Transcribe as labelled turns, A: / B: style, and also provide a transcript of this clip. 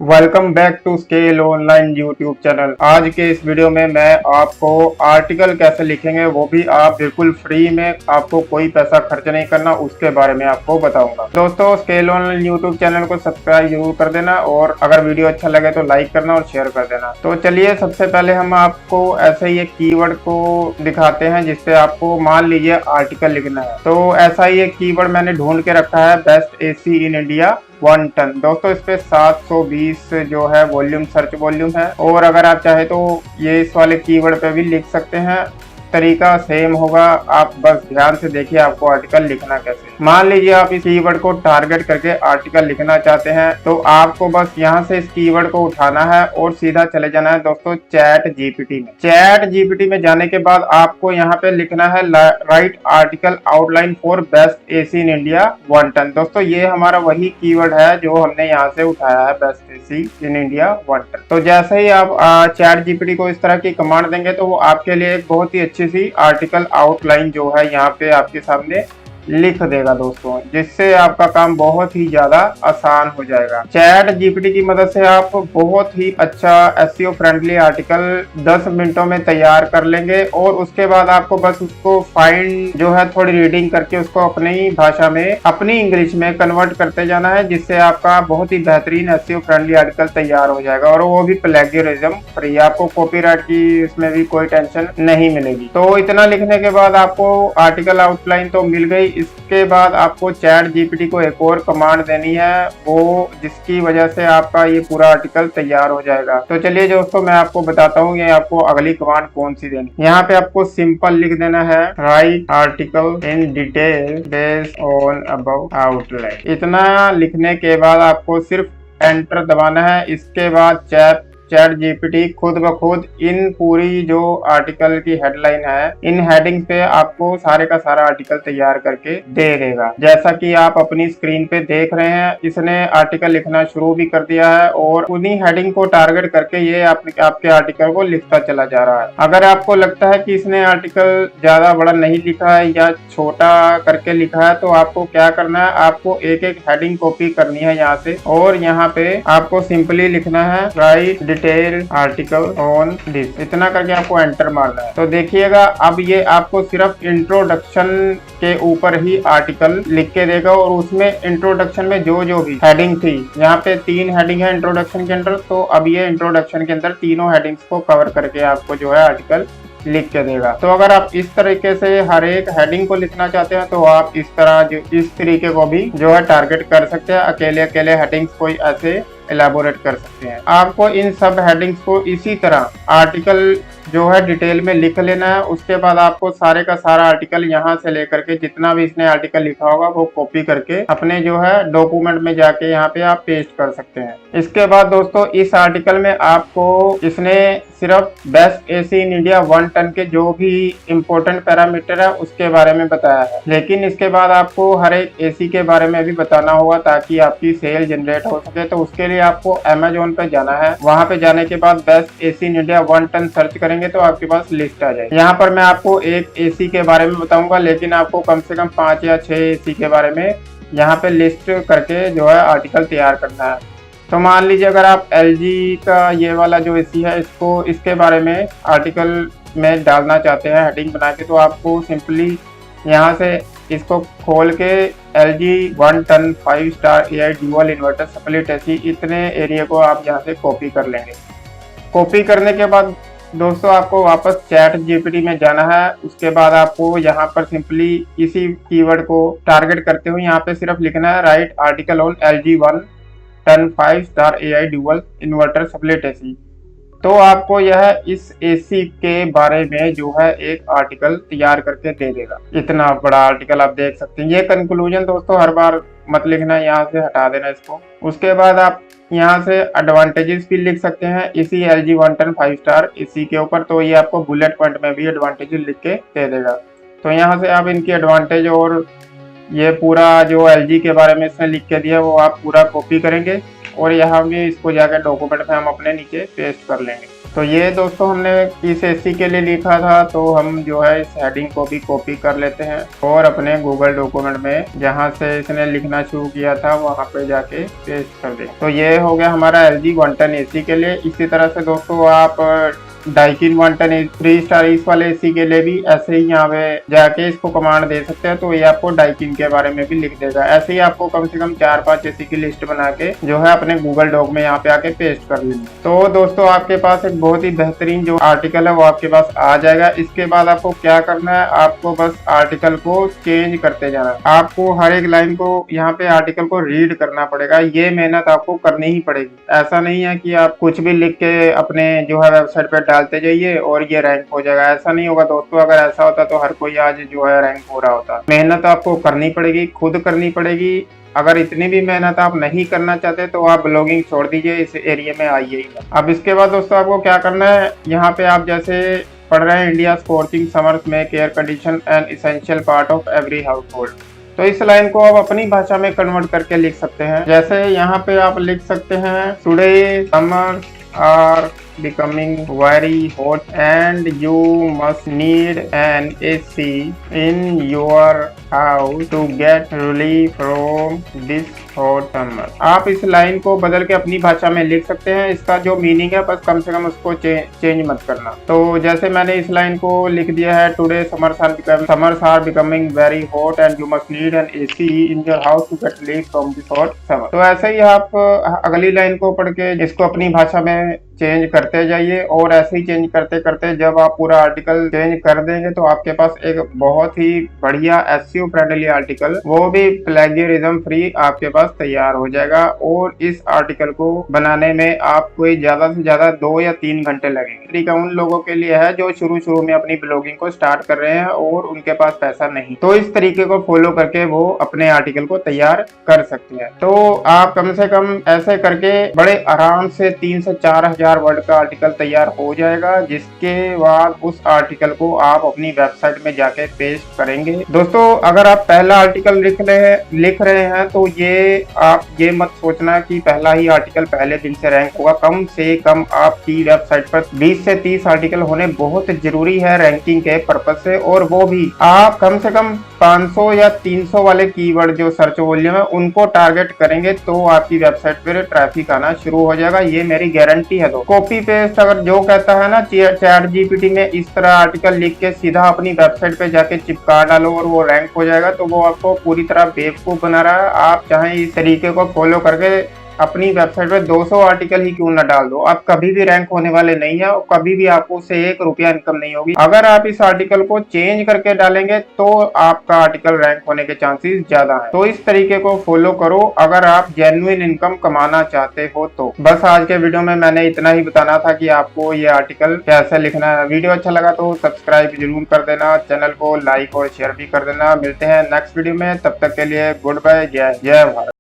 A: Welcome back to Scale online YouTube channel. आज के इस वीडियो में मैं आपको आर्टिकल कैसे लिखेंगे, वो भी आप बिल्कुल फ्री में, आपको कोई पैसा खर्च नहीं करना, उसके बारे में आपको बताऊंगा। दोस्तों, स्केल ऑनलाइन यूट्यूब चैनल को सब्सक्राइब जरूर कर देना और अगर वीडियो अच्छा लगे तो लाइक करना और शेयर कर देना। तो चलिए, सबसे पहले हम आपको ऐसे ही एक कीवर्ड को दिखाते हैं जिसपे आपको मान लीजिए आर्टिकल लिखना है। तो ऐसा ही एक कीवर्ड मैंने ढूंढ के रखा है, best AC in India 1 ton. दोस्तों, इस पे 720 जो है वॉल्यूम, सर्च वॉल्यूम है। और अगर आप चाहे तो ये इस वाले कीवर्ड पे भी लिख सकते हैं, तरीका सेम होगा। आप बस ध्यान से देखिए आपको आर्टिकल लिखना कैसे। मान लीजिए आप इस कीवर्ड को टारगेट करके आर्टिकल लिखना चाहते हैं, तो आपको बस यहाँ से इस कीवर्ड को उठाना है और सीधा चले जाना है दोस्तों चैट जीपीटी में। चैट जीपीटी में जाने के बाद आपको यहाँ पे लिखना है write article outline for best AC in India 1 ton. दोस्तों, ये हमारा वही कीवर्ड है जो हमने यहाँ से उठाया है, best AC in India 1 ton. तो जैसे ही आप चैट जीपीटी को इस तरह की कमांड देंगे तो वो आपके लिए एक बहुत ही अच्छी सी आर्टिकल आउटलाइन जो है यहाँ पे आपके सामने लिख देगा दोस्तों, जिससे आपका काम बहुत ही ज्यादा आसान हो जाएगा। चैट जीपीटी की मदद से आप बहुत ही अच्छा एसईओ फ्रेंडली आर्टिकल 10 मिनटों में तैयार कर लेंगे और उसके बाद आपको बस उसको फाइंड जो है थोड़ी रीडिंग करके उसको अपनी भाषा में, अपनी इंग्लिश में कन्वर्ट करते जाना है, जिससे आपका बहुत ही बेहतरीन एसईओ फ्रेंडली आर्टिकल तैयार हो जाएगा और वो भी प्लेगरिज्म फ्री। आपको कॉपीराइट की इसमें भी कोई टेंशन नहीं मिलेगी। तो इतना लिखने के बाद आपको आर्टिकल आउटलाइन तो मिल गई। इसके बाद आपको चैट जीपीटी को एक और कमांड देनी है, वो जिसकी वजह से आपका ये पूरा आर्टिकल तैयार हो जाएगा। तो चलिए दोस्तों, मैं आपको बताता हूँ ये आपको अगली कमांड कौन सी देनी। यहाँ पे आपको सिंपल लिख देना है, write article in detail based on above outline. इतना लिखने के बाद आपको सिर्फ एंटर दबाना है। इसके बाद चैट जीपीटी खुद ब खुद इन पूरी जो आर्टिकल की हेडलाइन है, इन हेडिंग पे आपको सारे का सारा आर्टिकल तैयार करके दे देगा। जैसा कि आप अपनी स्क्रीन पे देख रहे हैं, इसने आर्टिकल लिखना शुरू भी कर दिया है और उन्हीं हेडिंग को टारगेट करके ये आपके आर्टिकल को लिखता चला जा रहा है। अगर आपको लगता है कि इसने आर्टिकल ज्यादा बड़ा नहीं लिखा है या छोटा करके लिखा है, तो आपको क्या करना है, आपको एक एक हेडिंग कॉपी करनी है यहाँ से और यहाँ पे आपको सिंपली लिखना है, right detail article on this. इतना करके आपको एंटर मारना है। तो देखिएगा, अब ये आपको सिर्फ इंट्रोडक्शन के ऊपर ही आर्टिकल लिख के देगा और उसमें इंट्रोडक्शन में जो जो भी हेडिंग थी, यहाँ पे 3 हेडिंग है इंट्रोडक्शन के अंदर, तो अब ये इंट्रोडक्शन के अंदर तीनों हेडिंग्स को कवर करके आपको जो है आर्टिकल लिख के देगा। तो अगर आप इस तरीके से हर एक हेडिंग को लिखना चाहते हैं तो आप इस तरह जो इस तरीके को भी जो है टारगेट कर सकते हैं। अकेले अकेले हेडिंग्स कोई ऐसे एलाबोरेट कर सकते हैं। आपको इन सब हेडिंग्स को इसी तरह आर्टिकल जो है डिटेल में लिख लेना है। उसके बाद आपको सारे का सारा आर्टिकल यहाँ से लेकर के जितना भी इसने आर्टिकल लिखा होगा वो कॉपी करके अपने जो है डॉक्यूमेंट में जाके यहाँ पे आप पेस्ट कर सकते हैं। इसके बाद दोस्तों, इस आर्टिकल में आपको इसने सिर्फ best AC in India 1 ton के जो भी इम्पोर्टेंट पैरामीटर है उसके बारे में बताया है, लेकिन इसके बाद आपको हर एक एसी के बारे में भी बताना होगा ताकि आपकी सेल जनरेट हो सके। तो उसके लिए आपको अमेजोन पे जाना है। वहां पे जाने के बाद best AC in India 1 ton search करेंगे तो आपके पास लिस्ट आ जाएगी। यहाँ पर मैं आपको एक एसी के बारे में बताऊंगा, लेकिन आपको कम से कम 5 या 6 एसी के बारे में यहाँ पे लिस्ट करके जो है आर्टिकल तैयार करना है। तो मान लीजिए अगर आप एलजी का ये वाला जो एसी है, इसके बारे में आर्टिकल में डालना चाहते हैं हेडिंग बना के, तो आपको सिंपली यहाँ से इसको खोल के LG 1 ton 5 star AI dual inverter split AC, इतने एरिया को आप यहाँ से कॉपी कर लेंगे। कॉपी करने के बाद दोस्तों आपको वापस चैट जीपीटी में जाना है। उसके बाद आपको यहाँ पर सिंपली इसी कीवर्ड को टारगेट करते हुए यहाँ पे सिर्फ लिखना है, write article on LG 1 ton 5 star AI dual inverter split AC. तो आपको यह इस एसी के बारे में जो है एक आर्टिकल तैयार करके दे देगा। इतना बड़ा आर्टिकल आप देख सकते हैं। ये कंक्लूजन दोस्तों हर बार मत लिखना, यहाँ से हटा देना इसको। उसके बाद आप यहाँ से एडवांटेजेस भी लिख सकते हैं इसी LG 1 टन 5 स्टार एसी के ऊपर। तो ये आपको बुलेट पॉइंट में भी एडवांटेजेस लिख के दे देगा। तो यहाँ से आप इनकी एडवांटेज और ये पूरा जो LG के बारे में इसने लिख के दिया वो आप पूरा कॉपी करेंगे और यहाँ भी इसको जाकर डॉक्यूमेंट में हम अपने नीचे पेस्ट कर लेंगे। तो ये दोस्तों हमने इस एसी के लिए लिखा था, तो हम जो है इस हेडिंग को भी कॉपी कर लेते हैं और अपने गूगल डॉक्यूमेंट में जहां से इसने लिखना शुरू किया था वहां पे जाके पेस्ट कर दें। तो ये हो गया हमारा LG 110 एसी के लिए। इसी तरह से दोस्तों आप डाइकिन 110 3 स्टार इस वाले एसी के लिए भी ऐसे ही यहाँ पे जाके इसको कमांड दे सकते हैं, तो ये आपको डाइकिन के बारे में भी लिख देगा। ऐसे ही आपको कम से कम 4-5 एसी की लिस्ट बना के जो है अपने गूगल डॉक में यहाँ पे आके पेस्ट कर लेंगे। तो दोस्तों आपके पास एक बहुत ही बेहतरीन जो आर्टिकल है वो आपके पास आ जाएगा। इसके बाद आपको क्या करना है, आपको बस आर्टिकल को चेंज करते जाना है। आपको हर एक लाइन को यहाँ पे आर्टिकल को रीड करना पड़ेगा, ये मेहनत आपको करनी ही पड़ेगी। ऐसा नहीं है कि आप कुछ भी लिख के अपने जो है वेबसाइट पे डालते जाइए और ये रैंक हो जाएगा, ऐसा नहीं होगा दोस्तों। अगर ऐसा होता तो हर कोई आज जो है रैंक हो रहा होता। मेहनत आपको करनी पड़ेगी, खुद करनी पड़ेगी। अगर इतनी भी मेहनत आप नहीं करना चाहते तो आप ब्लॉगिंग छोड़ दीजिए, इस एरिया में आइए ही। अब इसके बाद दोस्तों आपको क्या करना है, यहाँ पे आप जैसे पढ़ रहे हैं India scorching summers make air condition N essential part of every house hold, तो इस लाइन को आप अपनी भाषा में कन्वर्ट करके लिख सकते हैं। जैसे यहाँ पे आप लिख सकते हैं today summers are becoming very hot and you must need an AC in your house to get relief from this hot summer। आप इस लाइन को बदल के अपनी भाषा में लिख सकते हैं। इसका जो मीनिंग है बस कम से कम उसको चेंज मत करना। तो जैसे मैंने इस लाइन को लिख दिया है, today summers are becoming very hot and you must need an AC in your house to get relief from this hot summer. तो ऐसे ही आप अगली लाइन को पढ़ के इसको अपनी भाषा में चेंज करते जाइए और ऐसे ही चेंज करते करते जब आप पूरा आर्टिकल चेंज कर देंगे तो आपके पास एक बहुत ही बढ़िया SEO फ्रेंडली आर्टिकल, वो भी प्लेगियरिज्म फ्री आपके पास तैयार हो जाएगा। और इस आर्टिकल को बनाने में आपको ज्यादा से ज्यादा 2 या 3 घंटे लगेंगे। तरीका उन लोगों के लिए है जो शुरू में अपनी ब्लॉगिंग को स्टार्ट कर रहे हैं और उनके पास पैसा नहीं, तो इस तरीके को फॉलो करके वो अपने आर्टिकल को तैयार कर सकते हैं। तो आप कम से कम ऐसे करके बड़े आराम से 3 से 4 हजार वर्ड का आर्टिकल तैयार हो जाएगा, जिसके बाद उस आर्टिकल को आप अपनी वेबसाइट में जाके पेस्ट करेंगे। दोस्तों अगर आप पहला आर्टिकल लिख रहे हैं तो आप ये मत सोचना कि पहला ही आर्टिकल पहले दिन से रैंक होगा। कम से कम आपकी वेबसाइट पर 20 से 30 आर्टिकल होने बहुत जरूरी है रैंकिंग के पर्पज से, और वो भी आप कम से कम 500 या 300 वाले कीवर्ड जो सर्च वॉल्यूम है उनको टारगेट करेंगे तो आपकी वेबसाइट पर ट्रैफिक आना शुरू हो जाएगा। ये मेरी गारंटी है। कॉपी पेस्ट अगर जो कहता है ना चैट जीपीटी में इस तरह आर्टिकल लिख के सीधा अपनी वेबसाइट पे जाके चिपका डालो और वो रैंक हो जाएगा, तो वो आपको पूरी तरह बेवकूफ बना रहा है। आप चाहे इस तरीके को फॉलो करके अपनी वेबसाइट पे 200 आर्टिकल ही क्यों ना डाल दो, आप कभी भी रैंक होने वाले नहीं है और कभी भी आपको उससे 1 रुपया इनकम नहीं होगी। अगर आप इस आर्टिकल को चेंज करके डालेंगे तो आपका आर्टिकल रैंक होने के चांसेस ज्यादा है। तो इस तरीके को फॉलो करो अगर आप जेन्युइन इनकम कमाना चाहते हो तो। बस आज के वीडियो में मैंने इतना ही बताना था कि आपको ये आर्टिकल कैसे लिखना है। वीडियो अच्छा लगा तो सब्सक्राइब जरूर कर देना, चैनल को लाइक और शेयर भी कर देना। मिलते हैं नेक्स्ट वीडियो में, तब तक के लिए गुड बाय, जय भारत।